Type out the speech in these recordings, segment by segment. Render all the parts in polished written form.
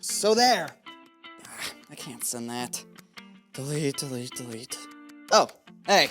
So there. I can't send that. Delete, delete, delete. Oh, hey.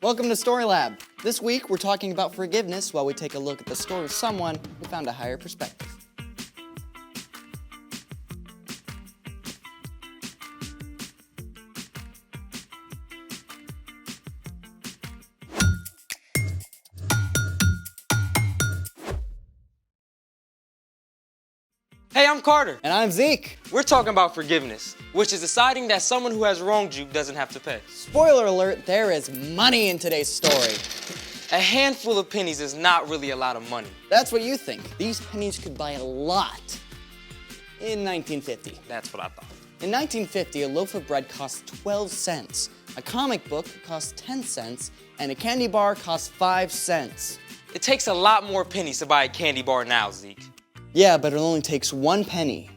Welcome to Story Lab. This week, we're talking about forgiveness while we take a look at the story of someone who found a higher perspective. Hey, I'm Carter. And I'm Zeke. We're talking about forgiveness, which is deciding that someone who has wronged you doesn't have to pay. Spoiler alert, there is money in today's story. A handful of pennies is not really a lot of money. That's what you think. These pennies could buy a lot in 1950. That's what I thought. In 1950, a loaf of bread cost 12 cents, a comic book cost 10 cents, and a candy bar cost 5 cents. It takes a lot more pennies to buy a candy bar now, Zeke. Yeah, but it only takes 1 penny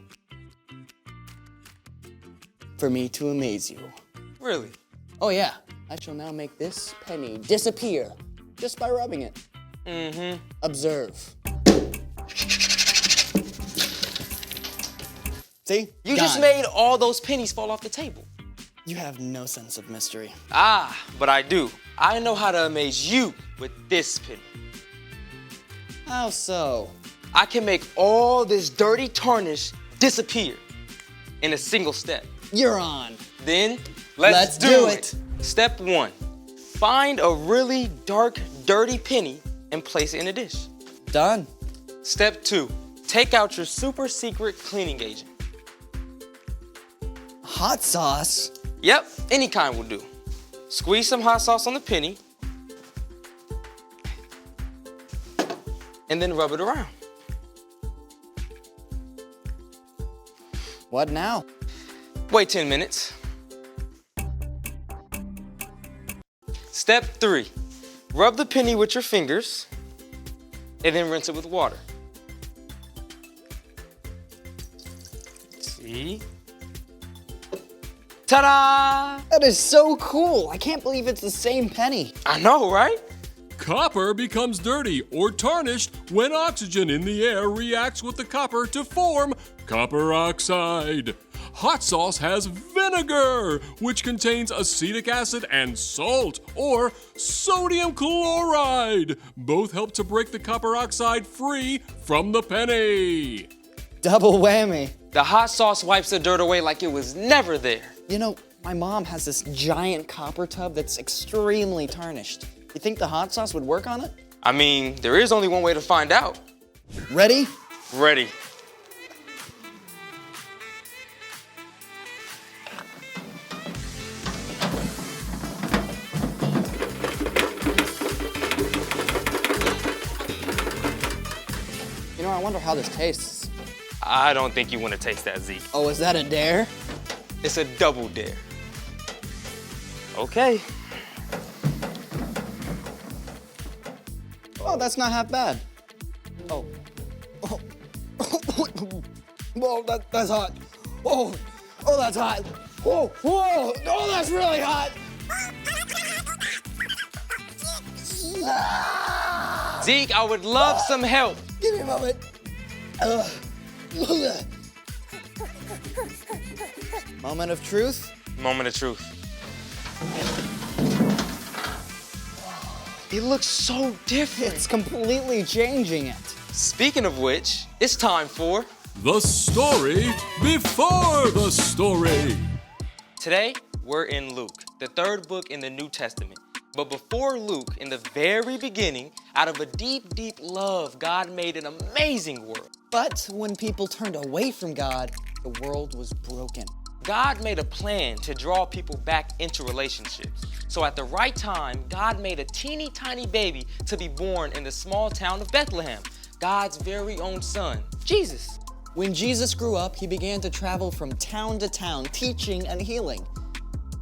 for me to amaze you. Really? Oh yeah, I shall now make this penny disappear just by rubbing it. Mm-hmm. Observe. See? You Gone. just made all those pennies fall off the table. You have no sense of mystery. Ah, but I do. I know how to amaze you with this penny. How so? I can make all this dirty tarnish disappear in a single step. You're on. Then, let's do it. Step 1, find a really dark, dirty penny and place it in a dish. Done. Step 2, take out your super secret cleaning agent. Hot sauce? Yep, any kind will do. Squeeze some hot sauce on the penny and then rub it around. What now? Wait 10 minutes. Step 3, rub the penny with your fingers and then rinse it with water. See? Ta-da! That is so cool. I can't believe it's the same penny. I know, right? Copper becomes dirty or tarnished when oxygen in the air reacts with the copper to form copper oxide. Hot sauce has vinegar, which contains acetic acid and salt, or sodium chloride. Both help to break the copper oxide free from the penny. Double whammy. The hot sauce wipes the dirt away like it was never there. You know, my mom has this giant copper tub that's extremely tarnished. You think the hot sauce would work on it? I mean, there is only one way to find out. Ready? Ready. You know, I wonder how this tastes. I don't think you want to taste that, Zeke. Oh, is that a dare? It's a double dare. Okay. Oh, that's not half bad. Oh. Oh. Whoa, that's hot. Oh, that's hot. Whoa, oh, that's really hot. Zeke, I would love some help. Give me a moment. Moment of truth. Moment of truth. It looks so different. It's completely changing it. Speaking of which, it's time for The story before the story. Today, we're in Luke, the 3rd book in the New Testament. But before Luke, in the very beginning, out of a deep, deep love, God made an amazing world. But when people turned away from God, the world was broken. God made a plan to draw people back into relationships. So at the right time, God made a teeny tiny baby to be born in the small town of Bethlehem, God's very own son, Jesus. When Jesus grew up, he began to travel from town to town, teaching and healing.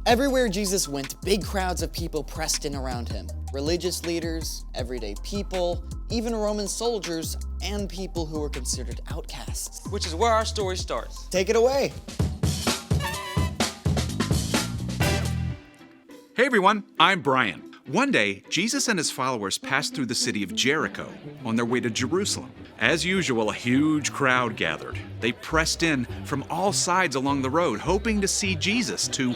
Everywhere Jesus went, big crowds of people pressed in around him. Religious leaders, everyday people, even Roman soldiers, and people who were considered outcasts. Which is where our story starts. Take it away. Hey everyone, I'm Brian. One day, Jesus and his followers passed through the city of Jericho on their way to Jerusalem. As usual, a huge crowd gathered. They pressed in from all sides along the road, hoping to see Jesus, to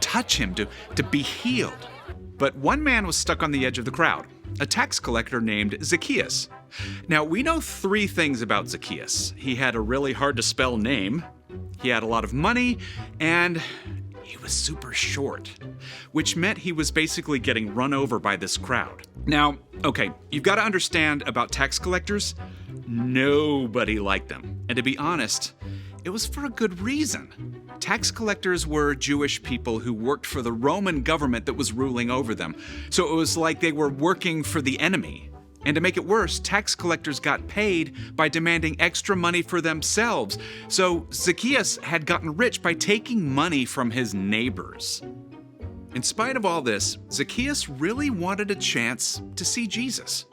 touch him, to be healed. But one man was stuck on the edge of the crowd, a tax collector named Zacchaeus. Now, we know 3 things about Zacchaeus. He had a really hard-to-spell name, he had a lot of money, and he was super short, which meant he was basically getting run over by this crowd. Now, okay, you've got to understand about tax collectors. Nobody liked them. And to be honest, it was for a good reason. Tax collectors were Jewish people who worked for the Roman government that was ruling over them. So it was like they were working for the enemy. And to make it worse, tax collectors got paid by demanding extra money for themselves. So Zacchaeus had gotten rich by taking money from his neighbors. In spite of all this, Zacchaeus really wanted a chance to see Jesus.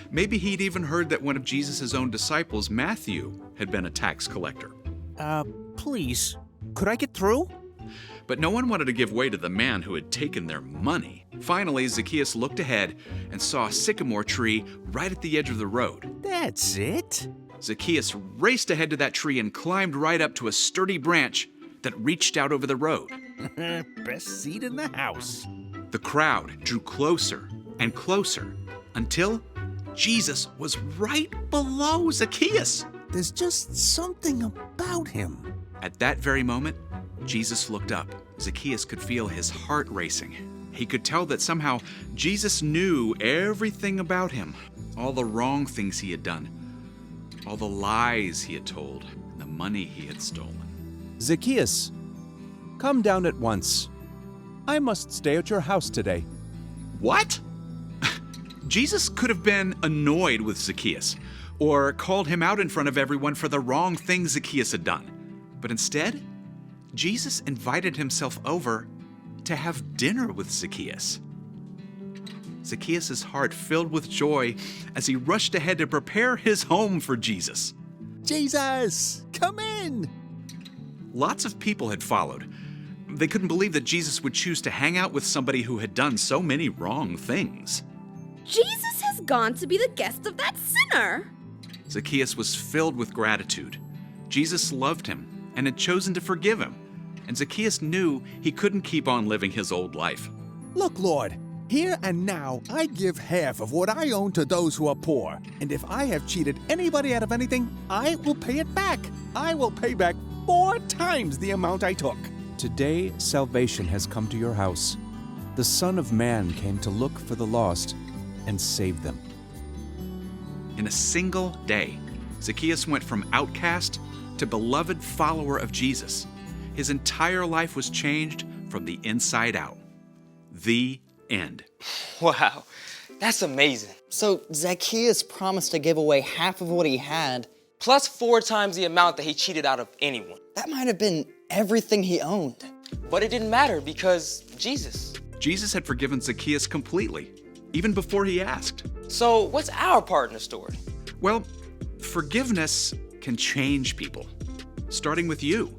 Maybe he'd even heard that one of Jesus' own disciples, Matthew, had been a tax collector. Please, could I get through? But no one wanted to give way to the man who had taken their money. Finally, Zacchaeus looked ahead and saw a sycamore tree right at the edge of the road. That's it? Zacchaeus raced ahead to that tree and climbed right up to a sturdy branch that reached out over the road. Best seat in the house. The crowd drew closer and closer until Jesus was right below Zacchaeus. There's just something about him. At that very moment, Jesus looked up. Zacchaeus could feel his heart racing. He could tell that somehow Jesus knew everything about him, all the wrong things he had done, all the lies he had told, and the money he had stolen. Zacchaeus, come down at once. I must stay at your house today. What? Jesus could have been annoyed with Zacchaeus or called him out in front of everyone for the wrong things Zacchaeus had done. But instead, Jesus invited himself over to have dinner with Zacchaeus. Zacchaeus' heart filled with joy as he rushed ahead to prepare his home for Jesus. Jesus, come in! Lots of people had followed. They couldn't believe that Jesus would choose to hang out with somebody who had done so many wrong things. Jesus has gone to be the guest of that sinner. Zacchaeus was filled with gratitude. Jesus loved him and had chosen to forgive him. And Zacchaeus knew he couldn't keep on living his old life. Look, Lord, here and now I give half of what I own to those who are poor. And if I have cheated anybody out of anything, I will pay it back. I will pay back 4 times the amount I took. Today, salvation has come to your house. The Son of Man came to look for the lost and save them. In a single day, Zacchaeus went from outcast to beloved follower of Jesus. His entire life was changed from the inside out. The end. Wow, that's amazing. So Zacchaeus promised to give away half of what he had. Plus 4 times the amount that he cheated out of anyone. That might have been everything he owned. But it didn't matter because Jesus. Jesus had forgiven Zacchaeus completely, even before he asked. So what's our part in the story? Well, forgiveness can change people, starting with you.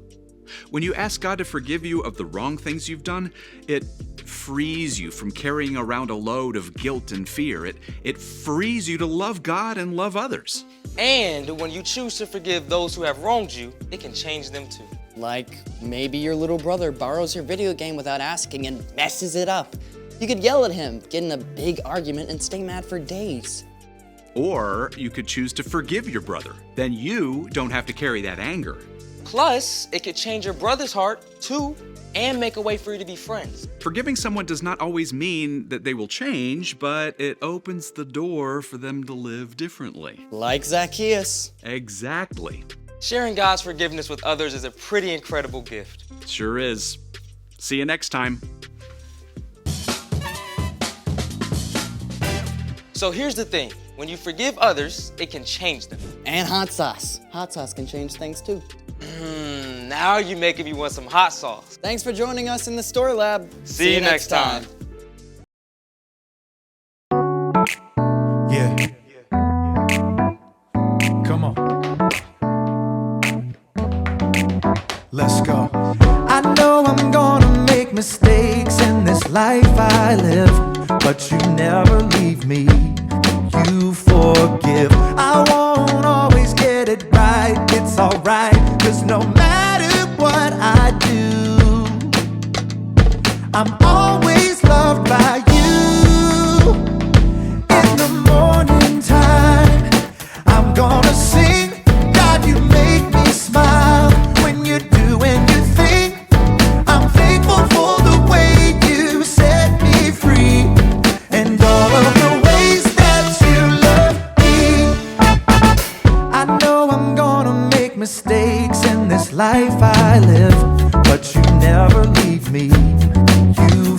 When you ask God to forgive you of the wrong things you've done, it frees you from carrying around a load of guilt and fear. It frees you to love God and love others. And when you choose to forgive those who have wronged you, it can change them too. Like maybe your little brother borrows your video game without asking and messes it up. You could yell at him, get in a big argument, and stay mad for days. Or you could choose to forgive your brother. Then you don't have to carry that anger. Plus, it could change your brother's heart too and make a way for you to be friends. Forgiving someone does not always mean that they will change, but it opens the door for them to live differently. Like Zacchaeus. Exactly. Sharing God's forgiveness with others is a pretty incredible gift. Sure is. See you next time. So here's the thing. When you forgive others, it can change them. And hot sauce. Hot sauce can change things too. Now you're making me want some hot sauce. Thanks for joining us in the Story Lab. See you next time. Yeah. Come on. Let's go. I know I'm gonna make mistakes in this life I live, but you never leave me. You forgive. I want 'cause no matter what I do, I'm always loved by you. In the morning time, I'm gonna sing. God, you make me smile when you do and you think. I'm thankful for the way you set me free and all of the ways that you love me. I know I'm gonna make mistakes in this life I live, but you never leave me. You